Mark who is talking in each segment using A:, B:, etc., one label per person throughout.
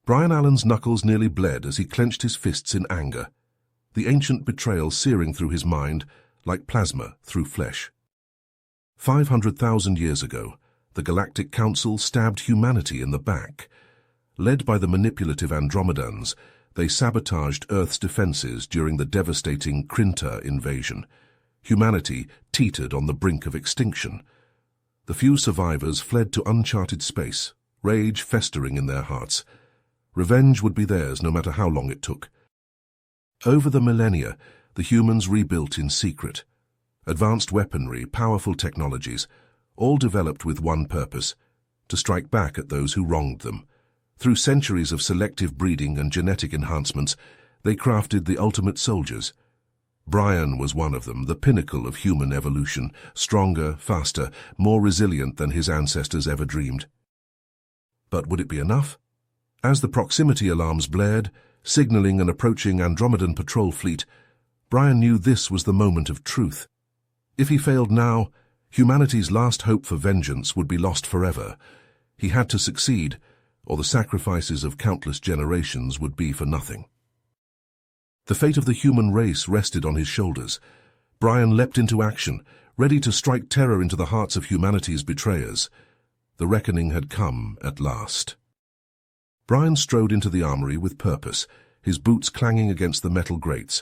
A: Brian Allen's knuckles nearly bled as he clenched his fists in anger, the ancient betrayal searing through his mind like plasma through flesh. 500,000 years ago, the Galactic Council stabbed humanity in the back. Led by the manipulative Andromedans, they sabotaged Earth's defenses during the devastating Krinta invasion. Humanity teetered on the brink of extinction. The few survivors fled to uncharted space, rage festering in their hearts. Revenge would be theirs no matter how long it took. Over the millennia, the humans rebuilt in secret. Advanced weaponry, powerful technologies, all developed with one purpose: to strike back at those who wronged them. Through centuries of selective breeding and genetic enhancements, they crafted the ultimate soldiers. Brian was one of them, the pinnacle of human evolution, stronger, faster, more resilient than his ancestors ever dreamed. But would it be enough? As the proximity alarms blared, signaling an approaching Andromedan patrol fleet, Brian knew this was the moment of truth. If he failed now, humanity's last hope for vengeance would be lost forever. He had to succeed, or the sacrifices of countless generations would be for nothing. The fate of the human race rested on his shoulders. Brian leapt into action, ready to strike terror into the hearts of humanity's betrayers. The reckoning had come at last. Brian strode into the armory with purpose, his boots clanging against the metal grates.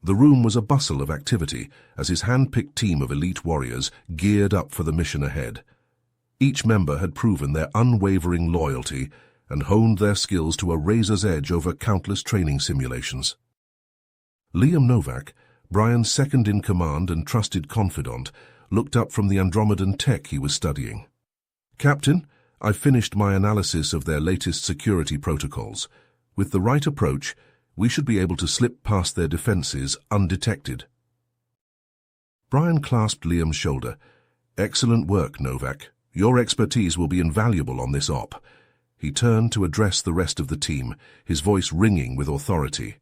A: The room was a bustle of activity as his hand-picked team of elite warriors geared up for the mission ahead. Each member had proven their unwavering loyalty and honed their skills to a razor's edge over countless training simulations. Liam Novak, Brian's second-in-command and trusted confidant, looked up from the Andromedan tech he was studying. "Captain, I've finished my analysis of their latest security protocols. With the right approach, we should be able to slip past their defenses undetected." Brian clasped Liam's shoulder. "Excellent work, Novak. Your expertise will be invaluable on this op." He turned to address the rest of the team, his voice ringing with authority.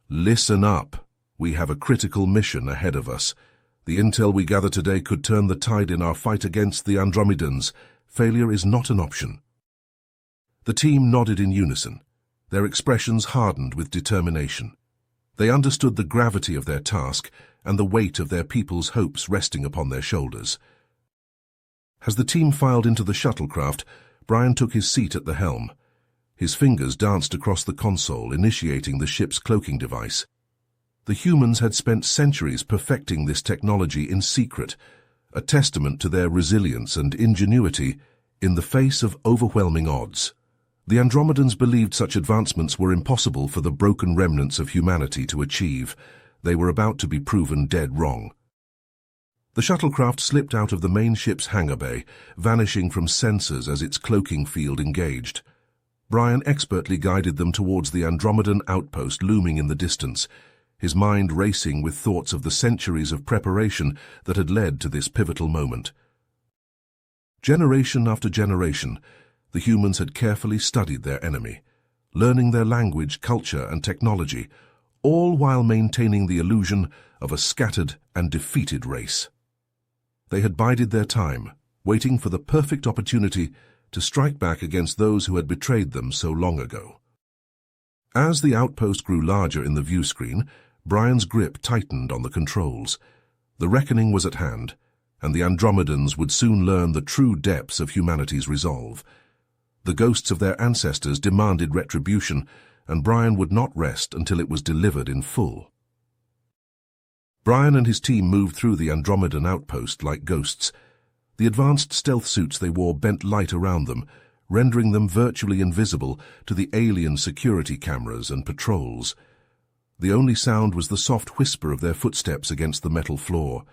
A: "Listen up. We have a critical mission ahead of us. The intel we gather today could turn the tide in our fight against the Andromedans. Failure is not an option." The team nodded in unison, their expressions hardened with determination. They understood the gravity of their task and the weight of their people's hopes resting upon their shoulders. As the team filed into the shuttlecraft, Brian took his seat at the helm. His fingers danced across the console, initiating the ship's cloaking device. The humans had spent centuries perfecting this technology in secret, a testament to their resilience and ingenuity in the face of overwhelming odds. The Andromedans believed such advancements were impossible for the broken remnants of humanity to achieve. They were about to be proven dead wrong. The shuttlecraft slipped out of the main ship's hangar bay, vanishing from sensors as its cloaking field engaged. Brian expertly guided them towards the Andromedan outpost looming in the distance, his mind racing with thoughts of the centuries of preparation that had led to this pivotal moment. Generation after generation, the humans had carefully studied their enemy, learning their language, culture, and technology, all while maintaining the illusion of a scattered and defeated race. They had bided their time, waiting for the perfect opportunity to strike back against those who had betrayed them so long ago. As the outpost grew larger in the view screen, Brian's grip tightened on the controls. The reckoning was at hand, and the Andromedans would soon learn the true depths of humanity's resolve. The ghosts of their ancestors demanded retribution, and Brian would not rest until it was delivered in full. Brian and his team moved through the Andromedan outpost like ghosts. The advanced stealth suits they wore bent light around them, rendering them virtually invisible to the alien security cameras and patrols. The only sound was the soft whisper of their footsteps against the metal floor.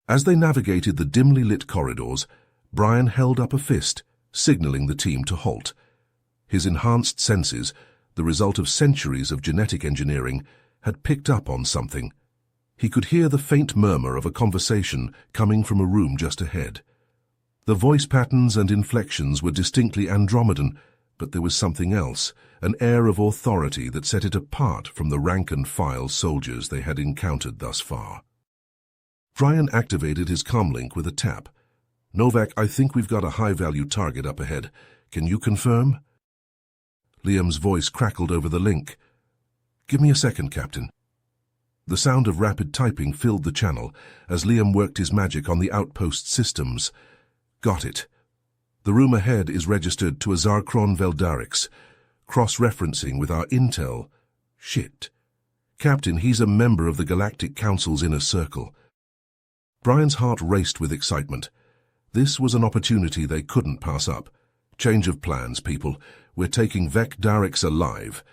A: As they navigated the dimly lit corridors, Brian held up a fist, signaling the team to halt. His enhanced senses, the result of centuries of genetic engineering, had picked up on something. He could hear the faint murmur of a conversation coming from a room just ahead. The voice patterns and inflections were distinctly Andromedan, but there was something else, an air of authority that set it apart from the rank-and-file soldiers they had encountered thus far. Brian activated his comlink with a tap. "Novak, I think we've got a high-value target up ahead. Can you confirm?" Liam's voice crackled over the link. "Give me a second, Captain." The sound of rapid typing filled the channel as Liam worked his magic on the outpost systems. "Got it. The room ahead is registered to a Zarkron Veldarix, cross-referencing with our intel. Shit. Captain, he's a member of the Galactic Council's inner circle." Brian's heart raced with excitement. This was an opportunity they couldn't pass up. "Change of plans, people. We're taking Veldarix alive.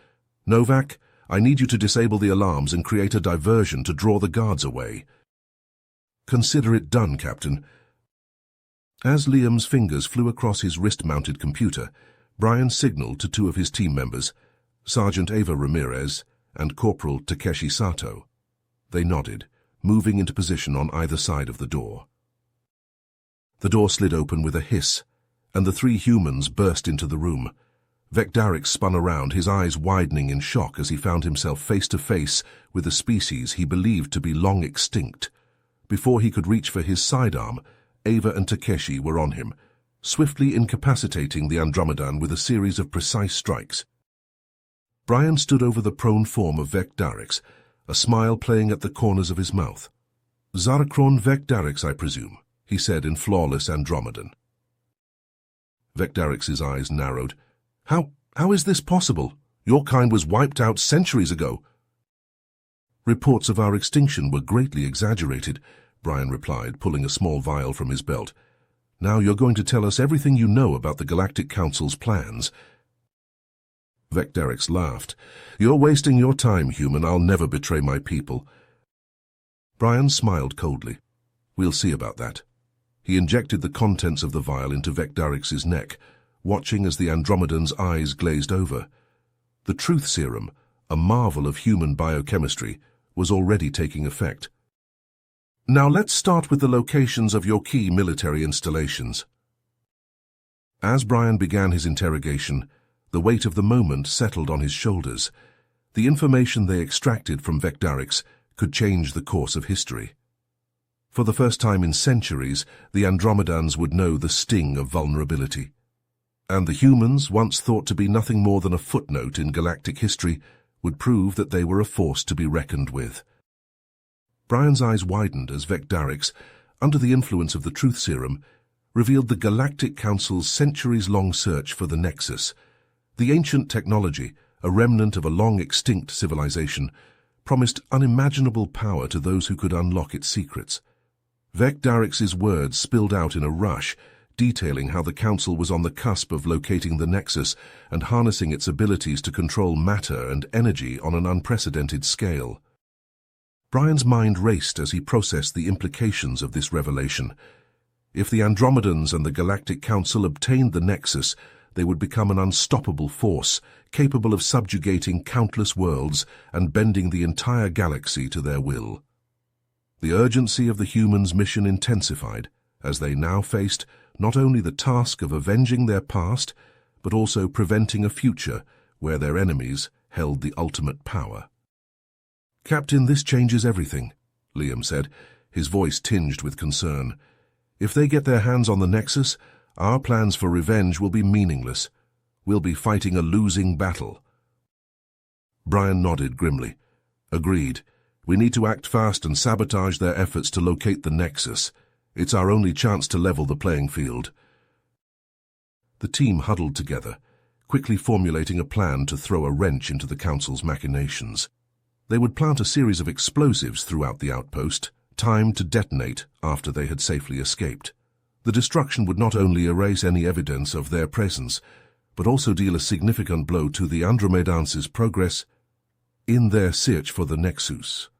A: Novak, I need you to disable the alarms and create a diversion to draw the guards away." "Consider it done, Captain." As Liam's fingers flew across his wrist-mounted computer, Brian signaled to two of his team members, Sergeant Ava Ramirez and Corporal Takeshi Sato. They nodded, moving into position on either side of the door. The door slid open with a hiss, and the three humans burst into the room. Veldarix spun around, his eyes widening in shock as he found himself face to face with a species he believed to be long extinct. Before he could reach for his sidearm, Ava and Takeshi were on him, swiftly incapacitating the Andromedan with a series of precise strikes. Brian stood over the prone form of Veldarix, a smile playing at the corners of his mouth. "Zarkron Veldarix, I presume," he said in flawless Andromedan. Veldarix's eyes narrowed. How is this possible? Your kind was wiped out centuries ago." "Reports of our extinction were greatly exaggerated," Brian replied, pulling a small vial from his belt. "Now you're going to tell us everything you know about the Galactic Council's plans." Veldarix laughed. "You're wasting your time, human. I'll never betray my people." Brian smiled coldly. "We'll see about that." He injected the contents of the vial into Veldarix's neck, watching as the Andromedan's eyes glazed over. The truth serum, a marvel of human biochemistry, was already taking effect. "Now let's start with the locations of your key military installations." As Brian began his interrogation, the weight of the moment settled on his shoulders. The information they extracted from Veldarix could change the course of history. For the first time in centuries, the Andromedans would know the sting of vulnerability. And the humans, once thought to be nothing more than a footnote in galactic history, would prove that they were a force to be reckoned with. Brian's eyes widened as Veldarix, under the influence of the truth serum, revealed the Galactic Council's centuries-long search for the Nexus. The ancient technology, a remnant of a long-extinct civilization, promised unimaginable power to those who could unlock its secrets. Veldarix's words spilled out in a rush, detailing how the Council was on the cusp of locating the Nexus and harnessing its abilities to control matter and energy on an unprecedented scale. Brian's mind raced as he processed the implications of this revelation. If the Andromedans and the Galactic Council obtained the Nexus, they would become an unstoppable force, capable of subjugating countless worlds and bending the entire galaxy to their will. The urgency of the humans' mission intensified, as they now faced not only the task of avenging their past, but also preventing a future where their enemies held the ultimate power. "Captain, this changes everything," Liam said, his voice tinged with concern. "If they get their hands on the Nexus, our plans for revenge will be meaningless. We'll be fighting a losing battle." Brian nodded grimly. "Agreed. We need to act fast and sabotage their efforts to locate the Nexus. It's our only chance to level the playing field." The team huddled together, quickly formulating a plan to throw a wrench into the Council's machinations. They would plant a series of explosives throughout the outpost, timed to detonate after they had safely escaped. The destruction would not only erase any evidence of their presence, but also deal a significant blow to the Andromedans' progress in their search for the Nexus.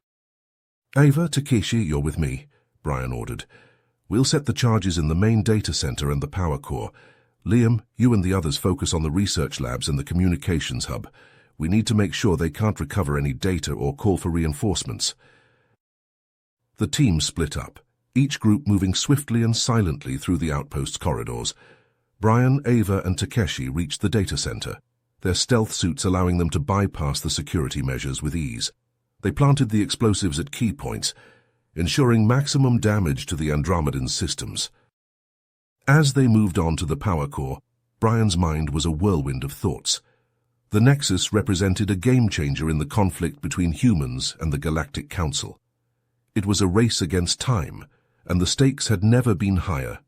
A: "Ava, Takeshi, you're with me," Brian ordered. "We'll set the charges in the main data center and the power core. Liam, you and the others focus on the research labs and the communications hub. We need to make sure they can't recover any data or call for reinforcements." The team split up, each group moving swiftly and silently through the outpost's corridors. Brian, Ava, and Takeshi reached the data center, their stealth suits allowing them to bypass the security measures with ease. They planted the explosives at key points, ensuring maximum damage to the Andromedan systems. As they moved on to the power core, Brian's mind was a whirlwind of thoughts. The Nexus represented a game-changer in the conflict between humans and the Galactic Council. It was a race against time, and the stakes had never been higher.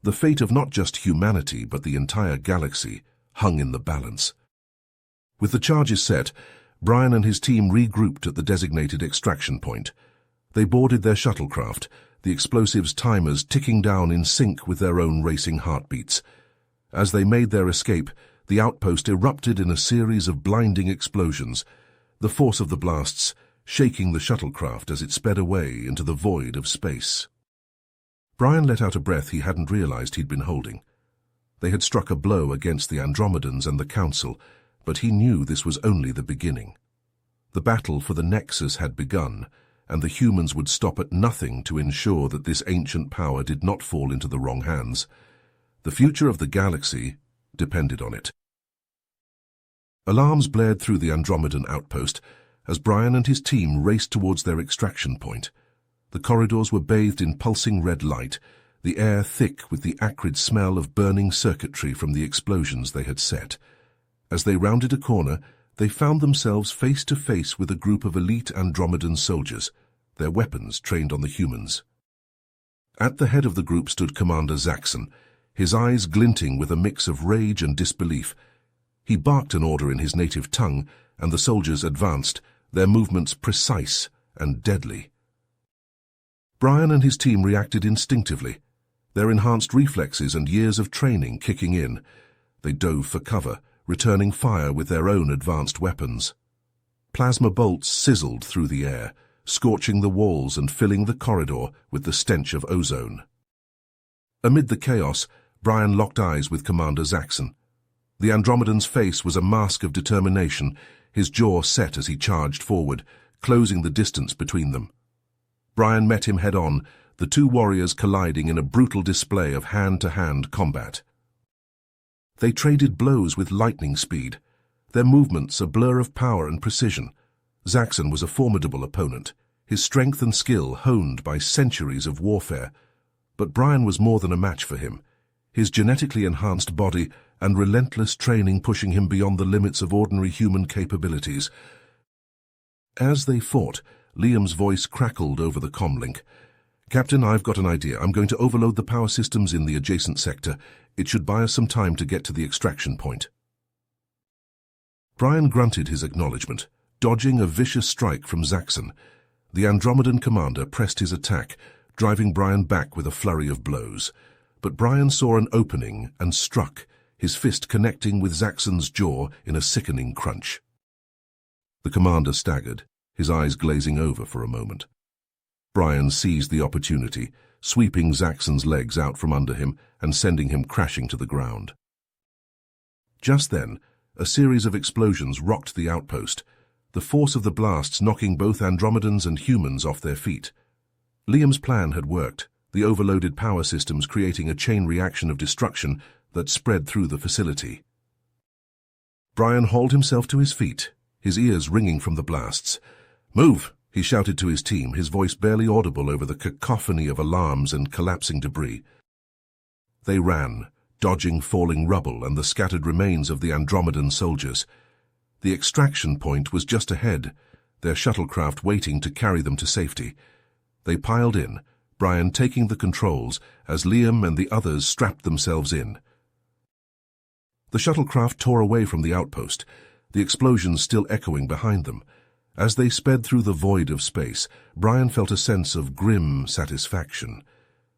A: The fate of not just humanity but the entire galaxy hung in the balance. With the charges set, Brian and his team regrouped at the designated extraction point. They boarded their shuttlecraft, the explosives' timers ticking down in sync with their own racing heartbeats. As they made their escape, the outpost erupted in a series of blinding explosions, the force of the blasts shaking the shuttlecraft as it sped away into the void of space. Brian let out a breath he hadn't realized he'd been holding. They had struck a blow against the Andromedans and the Council, but he knew this was only the beginning. The battle for the Nexus had begun, and the humans would stop at nothing to ensure that this ancient power did not fall into the wrong hands. The future of the galaxy depended on it. Alarms blared through the Andromedan outpost as Brian and his team raced towards their extraction point. The corridors were bathed in pulsing red light, the air thick with the acrid smell of burning circuitry from the explosions they had set. As they rounded a corner, they found themselves face to face with a group of elite Andromedan soldiers, their weapons trained on the humans. At the head of the group stood Commander Zaxxon, his eyes glinting with a mix of rage and disbelief. He barked an order in his native tongue, and the soldiers advanced, their movements precise and deadly. Brian and his team reacted instinctively, their enhanced reflexes and years of training kicking in. They dove for cover, returning fire with their own advanced weapons. Plasma bolts sizzled through the air, scorching the walls and filling the corridor with the stench of ozone. Amid the chaos, Brian locked eyes with Commander Zaxxon. The Andromedan's face was a mask of determination, his jaw set as he charged forward, closing the distance between them. Brian met him head-on, the two warriors colliding in a brutal display of hand-to-hand combat. They traded blows with lightning speed, their movements a blur of power and precision. Zaxxon was a formidable opponent, his strength and skill honed by centuries of warfare. But Brian was more than a match for him, his genetically enhanced body and relentless training pushing him beyond the limits of ordinary human capabilities. As they fought, Liam's voice crackled over the comlink. "Captain, I've got an idea. I'm going to overload the power systems in the adjacent sector. It should buy us some time to get to the extraction point." Brian grunted his acknowledgement, dodging a vicious strike from Zaxxon. The Andromedan commander pressed his attack, driving Brian back with a flurry of blows. But Brian saw an opening and struck, his fist connecting with Zaxxon's jaw in a sickening crunch. The commander staggered, his eyes glazing over for a moment. Brian seized the opportunity, sweeping Zaxxon's legs out from under him and sending him crashing to the ground. Just then, a series of explosions rocked the outpost, the force of the blasts knocking both Andromedans and humans off their feet. Liam's plan had worked, the overloaded power systems creating a chain reaction of destruction that spread through the facility. Brian hauled himself to his feet, his ears ringing from the blasts. "Move!" he shouted to his team, his voice barely audible over the cacophony of alarms and collapsing debris. They ran, dodging falling rubble and the scattered remains of the Andromedan soldiers. The extraction point was just ahead, their shuttlecraft waiting to carry them to safety. They piled in, Brian taking the controls as Liam and the others strapped themselves in. The shuttlecraft tore away from the outpost, the explosions still echoing behind them. As they sped through the void of space, Brian felt a sense of grim satisfaction.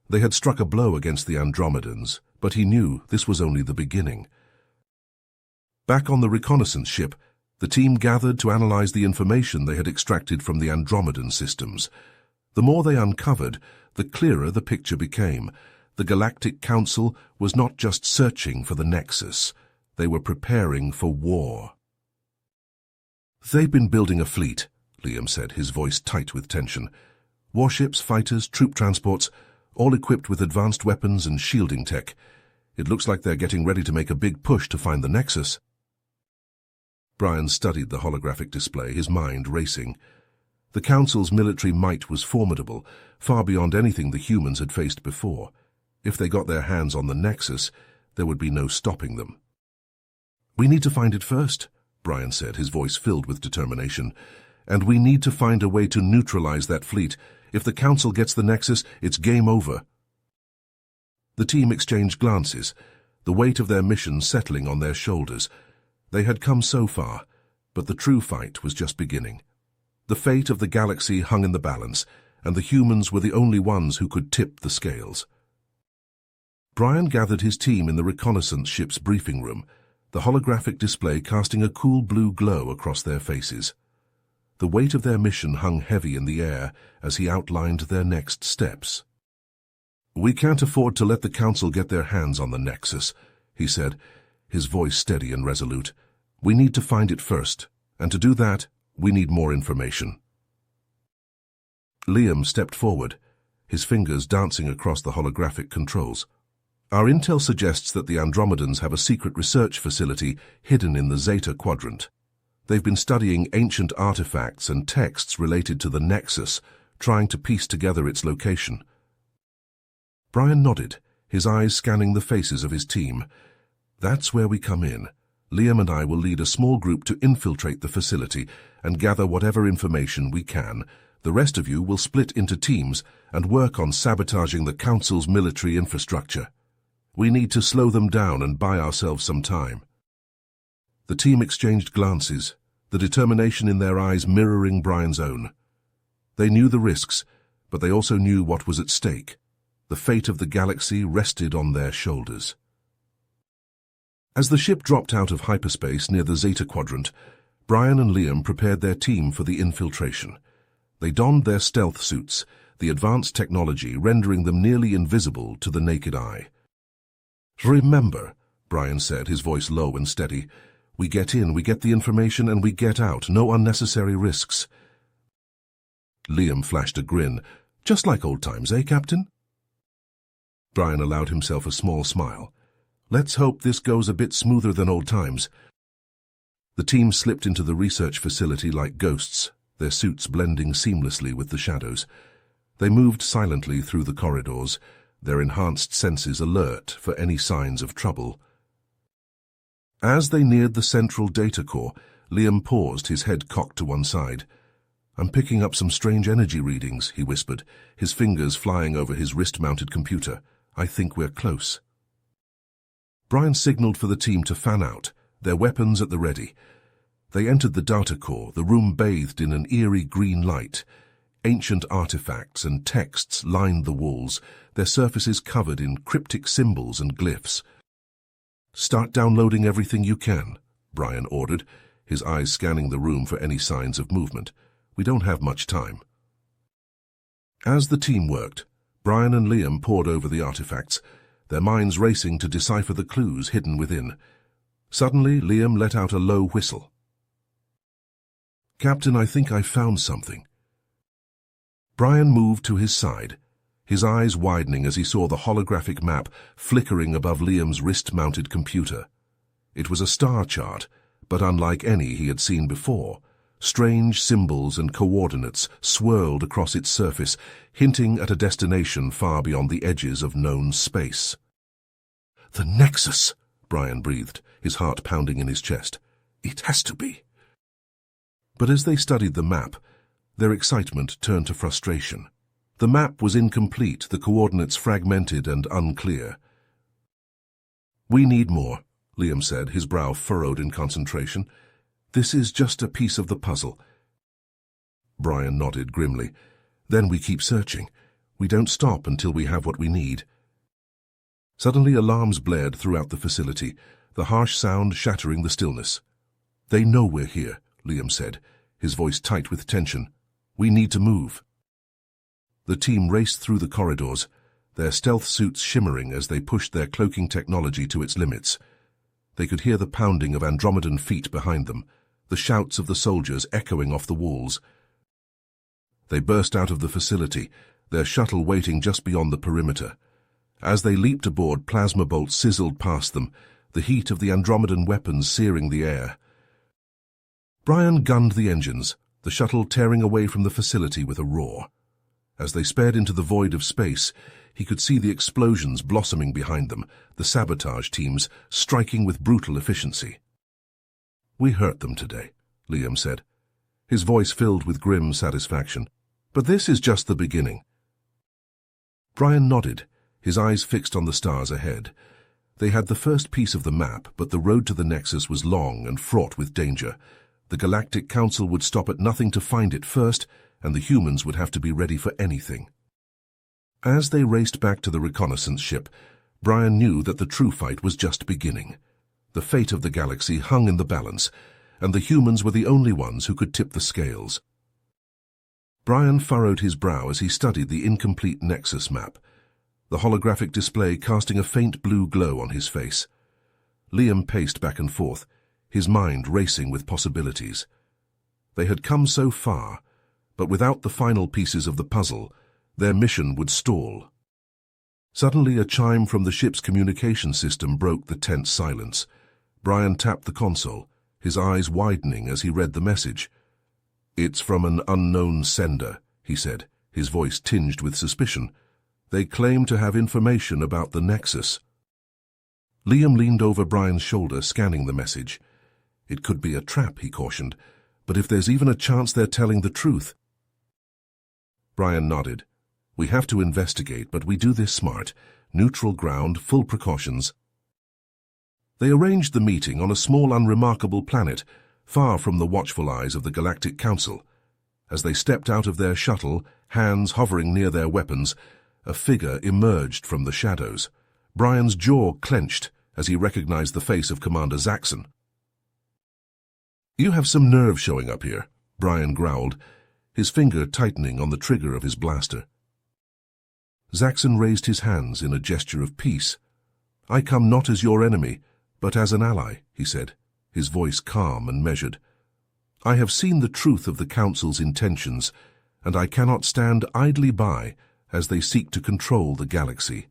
A: They had struck a blow against the Andromedans, but he knew this was only the beginning. Back on the reconnaissance ship, the team gathered to analyze the information they had extracted from the Andromedan systems. The more they uncovered, the clearer the picture became. The Galactic Council was not just searching for the Nexus, they were preparing for war. "They've been building a fleet," Liam said, his voice tight with tension. "Warships, fighters, troop transports, all equipped with advanced weapons and shielding tech. It looks like they're getting ready to make a big push to find the Nexus." Brian studied the holographic display, his mind racing. The Council's military might was formidable, far beyond anything the humans had faced before. If they got their hands on the Nexus, there would be no stopping them. "We need to find it first," Brian said, his voice filled with determination. "And we need to find a way to neutralize that fleet. If the Council gets the Nexus, it's game over." The team exchanged glances, the weight of their mission settling on their shoulders. They had come so far, but the true fight was just beginning. The fate of the galaxy hung in the balance, and the humans were the only ones who could tip the scales. Brian gathered his team in the reconnaissance ship's briefing room, the holographic display casting a cool blue glow across their faces. The weight of their mission hung heavy in the air as he outlined their next steps. "We can't afford to let the Council get their hands on the Nexus," he said, his voice steady and resolute. "We need to find it first, and to do that, we need more information." Liam stepped forward, his fingers dancing across the holographic controls. "Our intel suggests that the Andromedans have a secret research facility hidden in the Zeta Quadrant. They've been studying ancient artifacts and texts related to the Nexus, trying to piece together its location." Brian nodded, his eyes scanning the faces of his team. "That's where we come in. Liam and I will lead a small group to infiltrate the facility and gather whatever information we can. The rest of you will split into teams and work on sabotaging the Council's military infrastructure. We need to slow them down and buy ourselves some time." The team exchanged glances, the determination in their eyes mirroring Brian's own. They knew the risks, but they also knew what was at stake. The fate of the galaxy rested on their shoulders. As the ship dropped out of hyperspace near the Zeta Quadrant, Brian and Liam prepared their team for the infiltration. They donned their stealth suits, the advanced technology rendering them nearly invisible to the naked eye. "Remember," Brian said, his voice low and steady, "we get in, we get the information, and we get out. No unnecessary risks." Liam flashed a grin. "Just like old times, eh, Captain?" Brian allowed himself a small smile. "Let's hope this goes a bit smoother than old times." The team slipped into the research facility like ghosts, their suits blending seamlessly with the shadows. They moved silently through the corridors, their enhanced senses alert for any signs of trouble. As they neared the central data core, Liam paused, his head cocked to one side. "I'm picking up some strange energy readings," he whispered, his fingers flying over his wrist-mounted computer. "I think we're close." Brian signaled for the team to fan out, their weapons at the ready. They entered the data core, the room bathed in an eerie green light. Ancient artifacts and texts lined the walls, their surfaces covered in cryptic symbols and glyphs. "Start downloading everything you can," Brian ordered, his eyes scanning the room for any signs of movement. "We don't have much time." As the team worked, Brian and Liam pored over the artifacts, their minds racing to decipher the clues hidden within. Suddenly, Liam let out a low whistle. "Captain, I think I found something." Brian moved to his side, his eyes widening as he saw the holographic map flickering above Liam's wrist-mounted computer. It was a star chart, but unlike any he had seen before. Strange symbols and coordinates swirled across its surface, hinting at a destination far beyond the edges of known space. "The Nexus," Brian breathed, his heart pounding in his chest. "It has to be." But as they studied the map, their excitement turned to frustration. The map was incomplete, the coordinates fragmented and unclear. "We need more," Liam said, his brow furrowed in concentration. "This is just a piece of the puzzle." Brian nodded grimly. "Then we keep searching. We don't stop until we have what we need." Suddenly alarms blared throughout the facility, the harsh sound shattering the stillness. "They know we're here," Liam said, his voice tight with tension. "We need to move." The team raced through the corridors, their stealth suits shimmering as they pushed their cloaking technology to its limits. They could hear the pounding of Andromedan feet behind them, the shouts of the soldiers echoing off the walls. They burst out of the facility, their shuttle waiting just beyond the perimeter. As they leaped aboard, plasma bolts sizzled past them, the heat of the Andromedan weapons searing the air. Brian gunned the engines, the shuttle tearing away from the facility with a roar. As they sped into the void of space, he could see the explosions blossoming behind them, the sabotage teams striking with brutal efficiency. "We hurt them today," Liam said, his voice filled with grim satisfaction. "But this is just the beginning." Brian nodded, his eyes fixed on the stars ahead. They had the first piece of the map, but the road to the Nexus was long and fraught with danger. The Galactic Council would stop at nothing to find it first, and the humans would have to be ready for anything. As they raced back to the reconnaissance ship, Brian knew that the true fight was just beginning. The fate of the galaxy hung in the balance, and the humans were the only ones who could tip the scales. Brian furrowed his brow as he studied the incomplete Nexus map, the holographic display casting a faint blue glow on his face. Liam paced back and forth, his mind racing with possibilities. They had come so far, but without the final pieces of the puzzle, their mission would stall. Suddenly, a chime from the ship's communication system broke the tense silence. Brian tapped the console, his eyes widening as he read the message. "It's from an unknown sender," he said, his voice tinged with suspicion. "They claim to have information about the Nexus." Liam leaned over Brian's shoulder, scanning the message. "It could be a trap," he cautioned, "but if there's even a chance they're telling the truth—" Brian nodded. "We have to investigate, but we do this smart. Neutral ground, full precautions." They arranged the meeting on a small, unremarkable planet, far from the watchful eyes of the Galactic Council. As they stepped out of their shuttle, hands hovering near their weapons, a figure emerged from the shadows. Brian's jaw clenched as he recognized the face of Commander Zaxxon. "You have some nerve showing up here," Brian growled, his finger tightening on the trigger of his blaster. Zaxxon raised his hands in a gesture of peace. "I come not as your enemy, but as an ally," he said, his voice calm and measured. "I have seen the truth of the Council's intentions, and I cannot stand idly by as they seek to control the galaxy."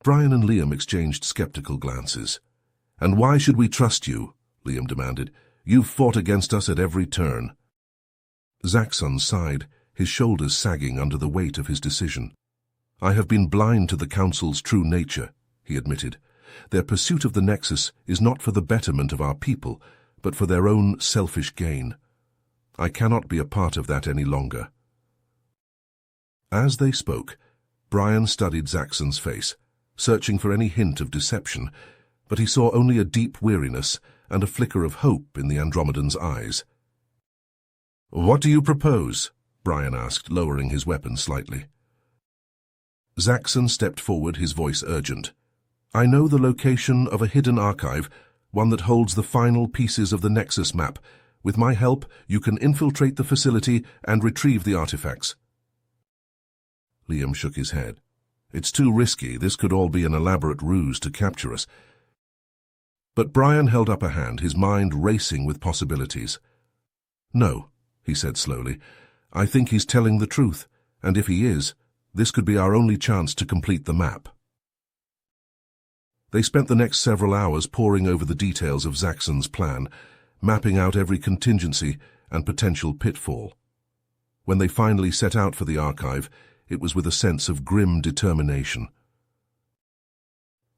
A: Brian and Liam exchanged skeptical glances. "And why should we trust you?" Liam demanded. "You've fought against us at every turn." Zaxxon sighed, his shoulders sagging under the weight of his decision. "I have been blind to the Council's true nature," he admitted. "Their pursuit of the Nexus is not for the betterment of our people, but for their own selfish gain. I cannot be a part of that any longer." As they spoke, Brian studied Zaxxon's face, searching for any hint of deception, but he saw only a deep weariness and a flicker of hope in the Andromedan's eyes. "What do you propose?" Brian asked, lowering his weapon slightly. Zaxxon stepped forward, his voice urgent. "I know the location of a hidden archive, one that holds the final pieces of the Nexus map. With my help, you can infiltrate the facility and retrieve the artifacts." Liam shook his head. "It's too risky. This could all be an elaborate ruse to capture us." But Brian held up a hand, his mind racing with possibilities. "No," he said slowly. "I think he's telling the truth, and if he is, this could be our only chance to complete the map." They spent the next several hours poring over the details of Zaxxon's plan, mapping out every contingency and potential pitfall. When they finally set out for the archive, it was with a sense of grim determination.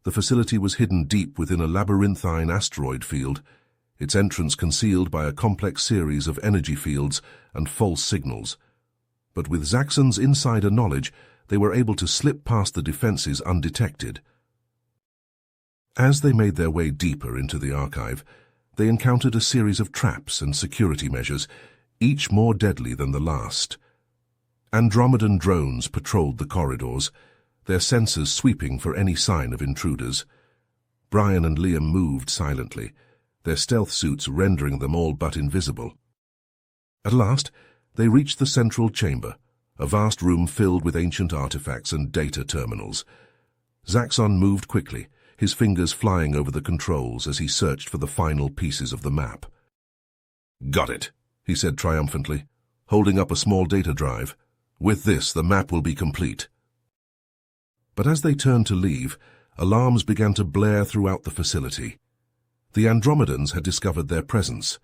A: The facility was hidden deep within a labyrinthine asteroid field, its entrance concealed by a complex series of energy fields and false signals. But with Zaxxon's insider knowledge, they were able to slip past the defenses undetected. As they made their way deeper into the archive, they encountered a series of traps and security measures, each more deadly than the last. Andromedan drones patrolled the corridors, their sensors sweeping for any sign of intruders. Brian and Liam moved silently, their stealth suits rendering them all but invisible. At last, they reached the central chamber, a vast room filled with ancient artifacts and data terminals. Zaxxon moved quickly, his fingers flying over the controls as he searched for the final pieces of the map. "Got it," he said triumphantly, holding up a small data drive. "With this, the map will be complete." But as they turned to leave, alarms began to blare throughout the facility. The Andromedans had discovered their presence.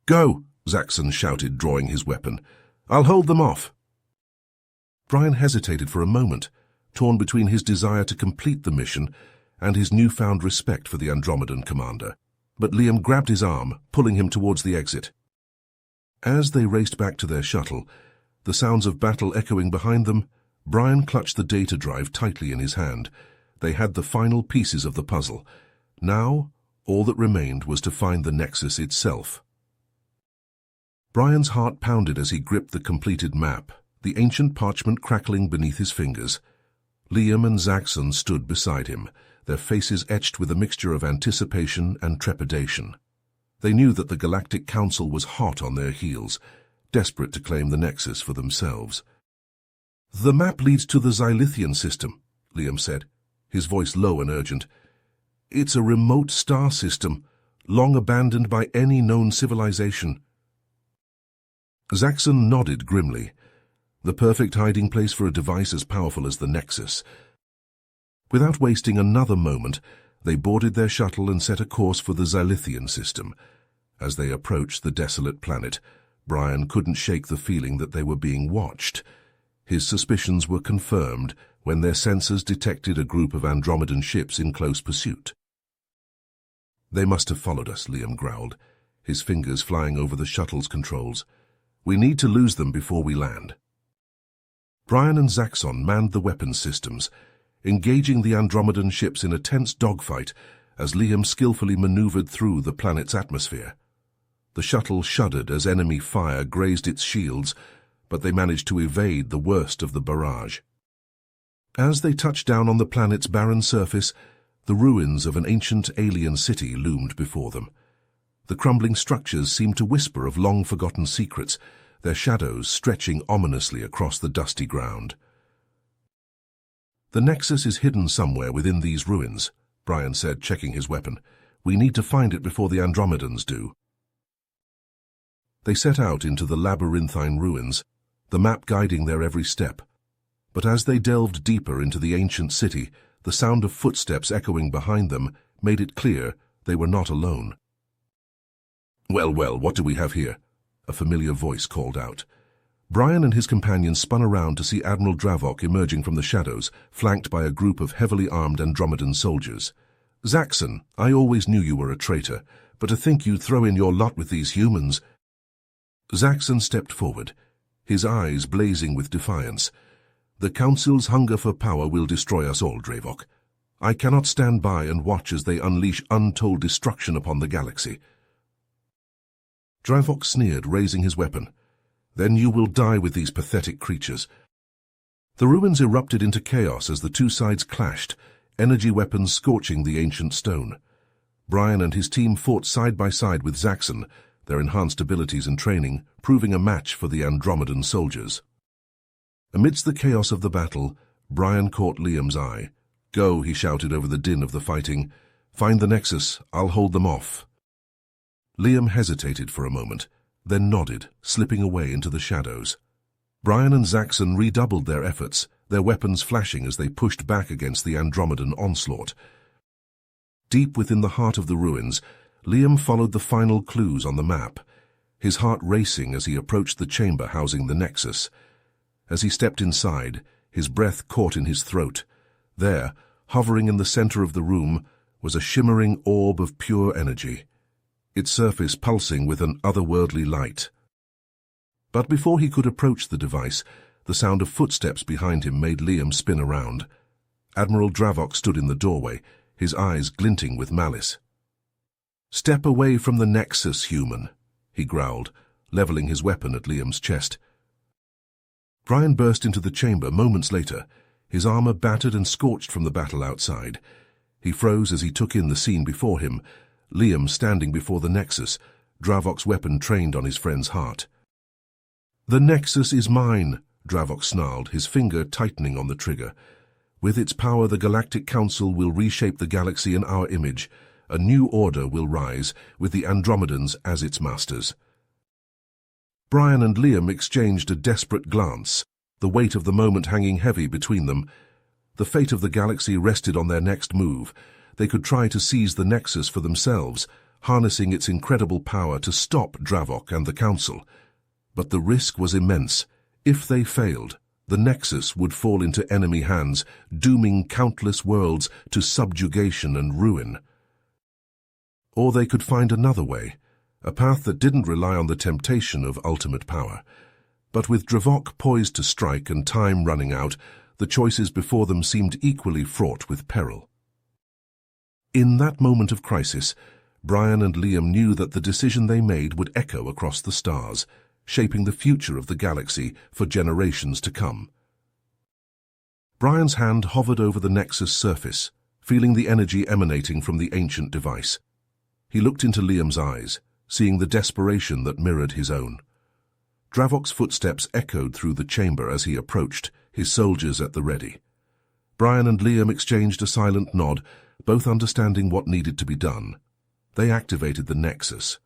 A: "Go!" Zaxxon shouted, drawing his weapon. "I'll hold them off." Brian hesitated for a moment, torn between his desire to complete the mission and his newfound respect for the Andromedan commander. but Liam grabbed his arm, pulling him towards the exit. As they raced back to their shuttle, the sounds of battle echoing behind them, Brian clutched the data drive tightly in his hand. They had the final pieces of the puzzle. Now, all that remained was to find the Nexus itself. Brian's heart pounded as he gripped the completed map, the ancient parchment crackling beneath his fingers. Liam and Zaxxon stood beside him, their faces etched with a mixture of anticipation and trepidation. They knew that the Galactic Council was hot on their heels, desperate to claim the Nexus for themselves. "The map leads to the Xylithian system," Liam said, his voice low and urgent. "It's a remote star system, long abandoned by any known civilization." Zaxxon nodded grimly. The perfect hiding place for a device as powerful as the Nexus. Without wasting another moment, they boarded their shuttle and set a course for the Xylithian system. As they approached the desolate planet, Brian couldn't shake the feeling that they were being watched. His suspicions were confirmed when their sensors detected a group of Andromedan ships in close pursuit. "They must have followed us," Liam growled, his fingers flying over the shuttle's controls. "We need to lose them before we land." Brian and Zaxxon manned the weapons systems, engaging the Andromedan ships in a tense dogfight as Liam skillfully maneuvered through the planet's atmosphere. The shuttle shuddered as enemy fire grazed its shields, but they managed to evade the worst of the barrage. As they touched down on the planet's barren surface, the ruins of an ancient alien city loomed before them. The crumbling structures seemed to whisper of long-forgotten secrets, their shadows stretching ominously across the dusty ground. "The Nexus is hidden somewhere within these ruins," Brian said, checking his weapon. "We need to find it before the Andromedans do." They set out into the labyrinthine ruins, the map guiding their every step. But as they delved deeper into the ancient city, the sound of footsteps echoing behind them made it clear they were not alone. "Well, well, what do we have here?" a familiar voice called out. Brian and his companions spun around to see Admiral Dravok emerging from the shadows, flanked by a group of heavily armed Andromedan soldiers. "Zaxxon, I always knew you were a traitor, but to think you'd throw in your lot with these humans." Zaxxon stepped forward, his eyes blazing with defiance. "The Council's hunger for power will destroy us all, Dravok. I cannot stand by and watch as they unleash untold destruction upon the galaxy." Dravok sneered, raising his weapon. "Then you will die with these pathetic creatures." The ruins erupted into chaos as the two sides clashed, energy weapons scorching the ancient stone. Brian and his team fought side by side with Zaxxon, their enhanced abilities and training proving a match for the Andromedan soldiers. Amidst the chaos of the battle, Brian caught Liam's eye. "Go," he shouted over the din of the fighting. "Find the Nexus. I'll hold them off." Liam hesitated for a moment, then nodded, slipping away into the shadows. Brian and Zaxxon redoubled their efforts, their weapons flashing as they pushed back against the Andromedan onslaught. Deep within the heart of the ruins, Liam followed the final clues on the map, his heart racing as he approached the chamber housing the Nexus. As he stepped inside, his breath caught in his throat. There, hovering in the center of the room, was a shimmering orb of pure energy, its surface pulsing with an otherworldly light. But before he could approach the device, the sound of footsteps behind him made Liam spin around. Admiral Dravok stood in the doorway, his eyes glinting with malice. "Step away from the Nexus, human," he growled, leveling his weapon at Liam's chest. Brian burst into the chamber moments later, his armor battered and scorched from the battle outside. He froze as he took in the scene before him, Liam standing before the Nexus, Dravok's weapon trained on his friend's heart. "The Nexus is mine," Dravok snarled, his finger tightening on the trigger. "With its power, the Galactic Council will reshape the galaxy in our image. A new order will rise, with the Andromedans as its masters." Brian and Liam exchanged a desperate glance, the weight of the moment hanging heavy between them. The fate of the galaxy rested on their next move. They could try to seize the Nexus for themselves, harnessing its incredible power to stop Dravok and the Council. But the risk was immense. If they failed, the Nexus would fall into enemy hands, dooming countless worlds to subjugation and ruin. Or they could find another way, a path that didn't rely on the temptation of ultimate power. But with Dravok poised to strike and time running out, the choices before them seemed equally fraught with peril. In that moment of crisis, Brian and Liam knew that the decision they made would echo across the stars, shaping the future of the galaxy for generations to come. Brian's hand hovered over the Nexus surface, feeling the energy emanating from the ancient device. He looked into Liam's eyes, seeing the desperation that mirrored his own. Dravok's footsteps echoed through the chamber as he approached, his soldiers at the ready. Brian and Liam exchanged a silent nod, both understanding what needed to be done. They activated the Nexus.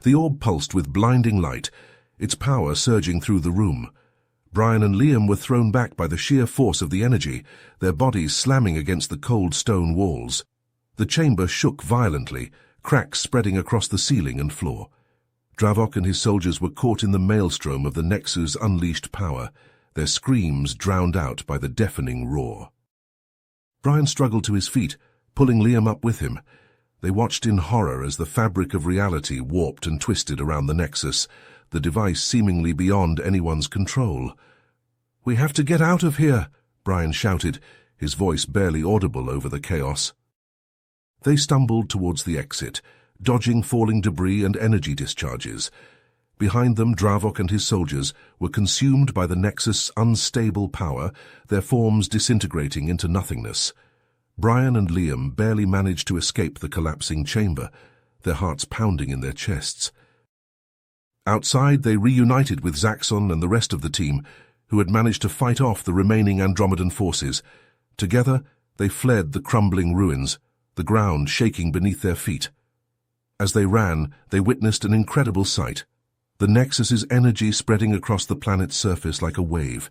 A: The orb pulsed with blinding light, its power surging through the room. Brian and Liam were thrown back by the sheer force of the energy, their bodies slamming against the cold stone walls. The chamber shook violently, cracks spreading across the ceiling and floor. Dravok and his soldiers were caught in the maelstrom of the Nexus' unleashed power, their screams drowned out by the deafening roar. Brian struggled to his feet, pulling Liam up with him. They watched in horror as the fabric of reality warped and twisted around the Nexus, the device seemingly beyond anyone's control. "We have to get out of here," Brian shouted, his voice barely audible over the chaos. They stumbled towards the exit, dodging falling debris and energy discharges. Behind them, Dravok and his soldiers were consumed by the Nexus' unstable power, their forms disintegrating into nothingness. Brian and Liam barely managed to escape the collapsing chamber, their hearts pounding in their chests. Outside, they reunited with Zaxxon and the rest of the team, who had managed to fight off the remaining Andromedan forces. Together, they fled the crumbling ruins, the ground shaking beneath their feet. As they ran, they witnessed an incredible sight. The Nexus's energy spreading across the planet's surface like a wave,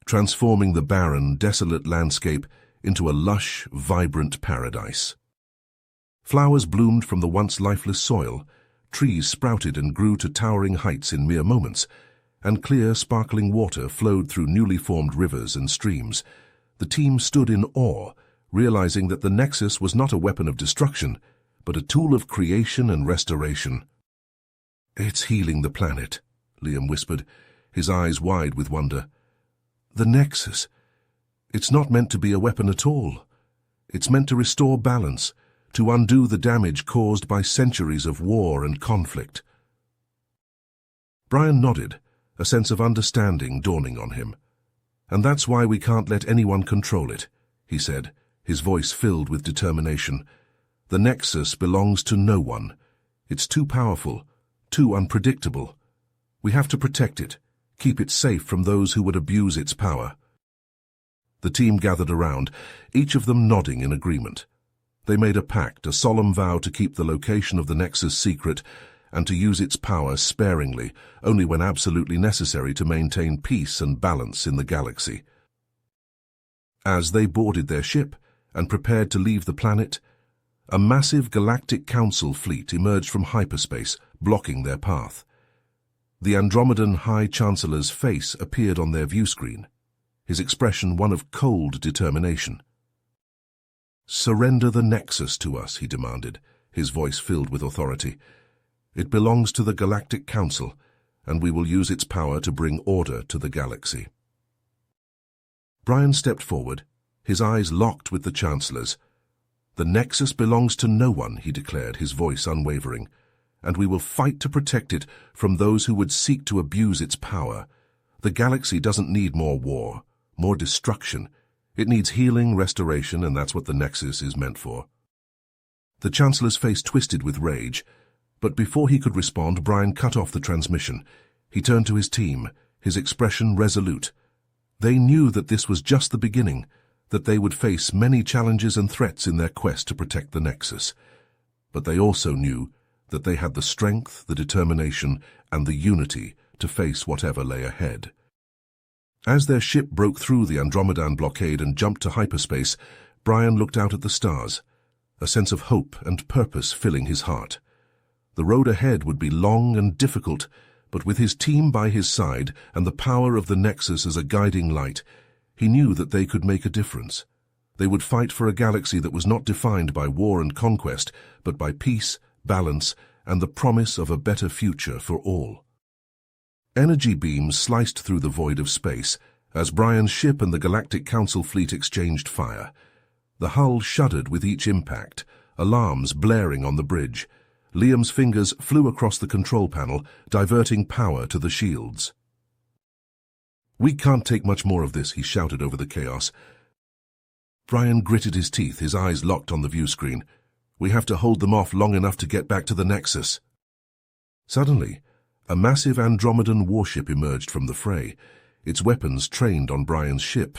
A: transforming the barren, desolate landscape into a lush, vibrant paradise. Flowers bloomed from the once lifeless soil, trees sprouted and grew to towering heights in mere moments, and clear, sparkling water flowed through newly formed rivers and streams. The team stood in awe, realizing that the Nexus was not a weapon of destruction, but a tool of creation and restoration. "It's healing the planet," Liam whispered, his eyes wide with wonder. "The Nexus. It's not meant to be a weapon at all. It's meant to restore balance, to undo the damage caused by centuries of war and conflict." Brian nodded, a sense of understanding dawning on him. "And that's why we can't let anyone control it," he said, his voice filled with determination. "The Nexus belongs to no one. It's too powerful, too unpredictable. We have to protect it, keep it safe from those who would abuse its power." The team gathered around, each of them nodding in agreement. They made a pact, a solemn vow to keep the location of the Nexus secret and to use its power sparingly, only when absolutely necessary to maintain peace and balance in the galaxy. As they boarded their ship and prepared to leave the planet, a massive Galactic Council fleet emerged from hyperspace, blocking their path. The Andromedan High Chancellor's face appeared on their viewscreen, his expression one of cold determination. "Surrender the Nexus to us," he demanded, his voice filled with authority. "It belongs to the Galactic Council, and we will use its power to bring order to the galaxy." Brian stepped forward, his eyes locked with the Chancellor's. "The Nexus belongs to no one," he declared, his voice unwavering, "and we will fight to protect it from those who would seek to abuse its power. The galaxy doesn't need more war, more destruction. It needs healing, restoration, and that's what the Nexus is meant for." The Chancellor's face twisted with rage, but before he could respond, Brian cut off the transmission. He turned to his team, his expression resolute. They knew that this was just the beginning, that they would face many challenges and threats in their quest to protect the Nexus. But they also knew that they had the strength, the determination, and the unity to face whatever lay ahead. As their ship broke through the Andromedan blockade and jumped to hyperspace, Brian looked out at the stars, a sense of hope and purpose filling his heart. The road ahead would be long and difficult, but with his team by his side and the power of the Nexus as a guiding light, he knew that they could make a difference. They would fight for a galaxy that was not defined by war and conquest, but by peace, balance, and the promise of a better future for all. Energy beams sliced through the void of space as Brian's ship and the Galactic Council fleet exchanged fire. The hull shuddered with each impact, alarms blaring on the bridge. Liam's fingers flew across the control panel, diverting power to the shields. "We can't take much more of this," he shouted over the chaos. Brian gritted his teeth, his eyes locked on the view screen. "We have to hold them off long enough to get back to the Nexus." Suddenly, a massive Andromedan warship emerged from the fray, its weapons trained on Brian's ship.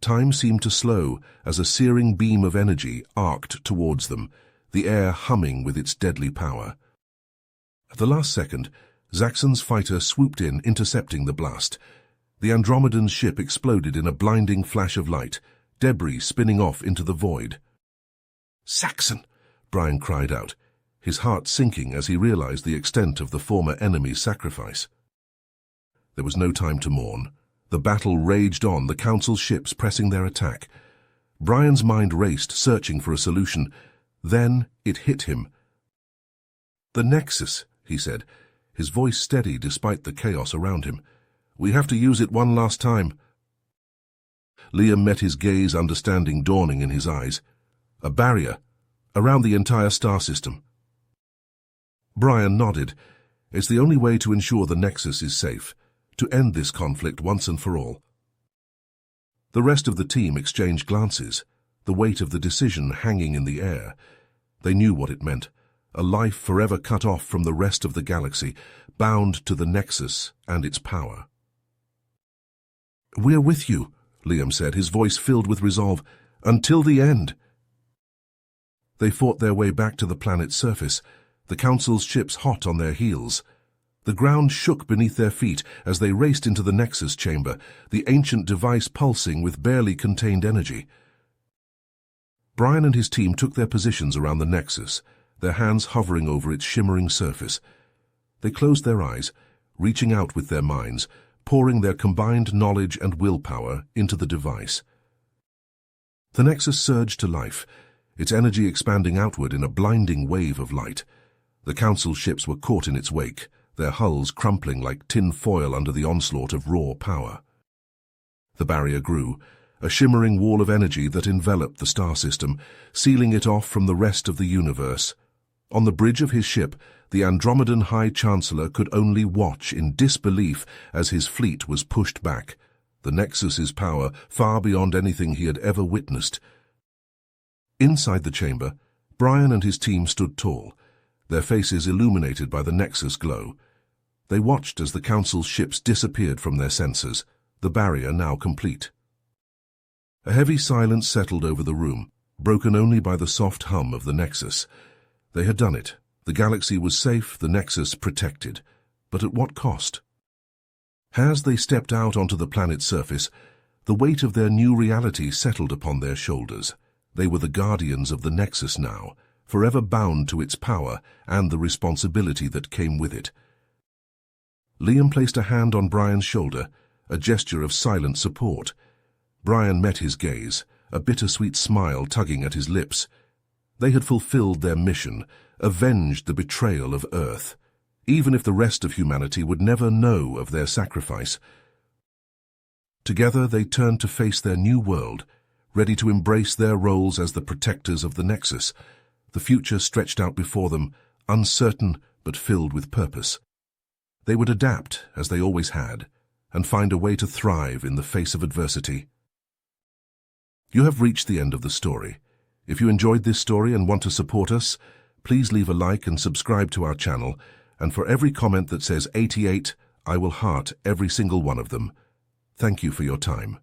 A: Time seemed to slow as a searing beam of energy arced towards them, the air humming with its deadly power. At the last second, Zaxxon's fighter swooped in, intercepting the blast. The Andromedan's ship exploded in a blinding flash of light, debris spinning off into the void. "Zaxxon!" Brian cried out, his heart sinking as he realized the extent of the former enemy's sacrifice. There was no time to mourn. The battle raged on, the Council's ships pressing their attack. Brian's mind raced, searching for a solution. Then it hit him. "The Nexus," he said, his voice steady despite the chaos around him. "We have to use it one last time." Liam met his gaze, understanding dawning in his eyes. "A barrier, around the entire star system." Brian nodded. "It's the only way to ensure the Nexus is safe, to end this conflict once and for all." The rest of the team exchanged glances, the weight of the decision hanging in the air. They knew what it meant, a life forever cut off from the rest of the galaxy, bound to the Nexus and its power. "We're with you," Liam said, his voice filled with resolve, "until the end." They fought their way back to the planet's surface, the Council's ships hot on their heels. The ground shook beneath their feet as they raced into the Nexus chamber, the ancient device pulsing with barely contained energy. Brian and his team took their positions around the Nexus, their hands hovering over its shimmering surface. They closed their eyes, reaching out with their minds, pouring their combined knowledge and willpower into the device. The Nexus surged to life, its energy expanding outward in a blinding wave of light. The Council ships were caught in its wake, their hulls crumpling like tin foil under the onslaught of raw power. The barrier grew, a shimmering wall of energy that enveloped the star system, sealing it off from the rest of the universe. On the bridge of his ship, the Andromedan High Chancellor could only watch in disbelief as his fleet was pushed back, the Nexus's power far beyond anything he had ever witnessed. Inside the chamber, Brian and his team stood tall, their faces illuminated by the Nexus glow. They watched as the Council's ships disappeared from their sensors, the barrier now complete. A heavy silence settled over the room, broken only by the soft hum of the Nexus. They had done it. The galaxy was safe, the Nexus protected. But at what cost? As they stepped out onto the planet's surface, the weight of their new reality settled upon their shoulders. They were the guardians of the Nexus now, forever bound to its power and the responsibility that came with it. Liam placed a hand on Brian's shoulder, a gesture of silent support. Brian met his gaze, a bittersweet smile tugging at his lips. They had fulfilled their mission, avenged the betrayal of Earth, even if the rest of humanity would never know of their sacrifice. Together they turned to face their new world, ready to embrace their roles as the protectors of the Nexus. The future stretched out before them, uncertain but filled with purpose. They would adapt, as they always had, and find a way to thrive in the face of adversity. You have reached the end of the story. If you enjoyed this story and want to support us, please leave a like and subscribe to our channel, and for every comment that says 88, I will heart every single one of them. Thank you for your time.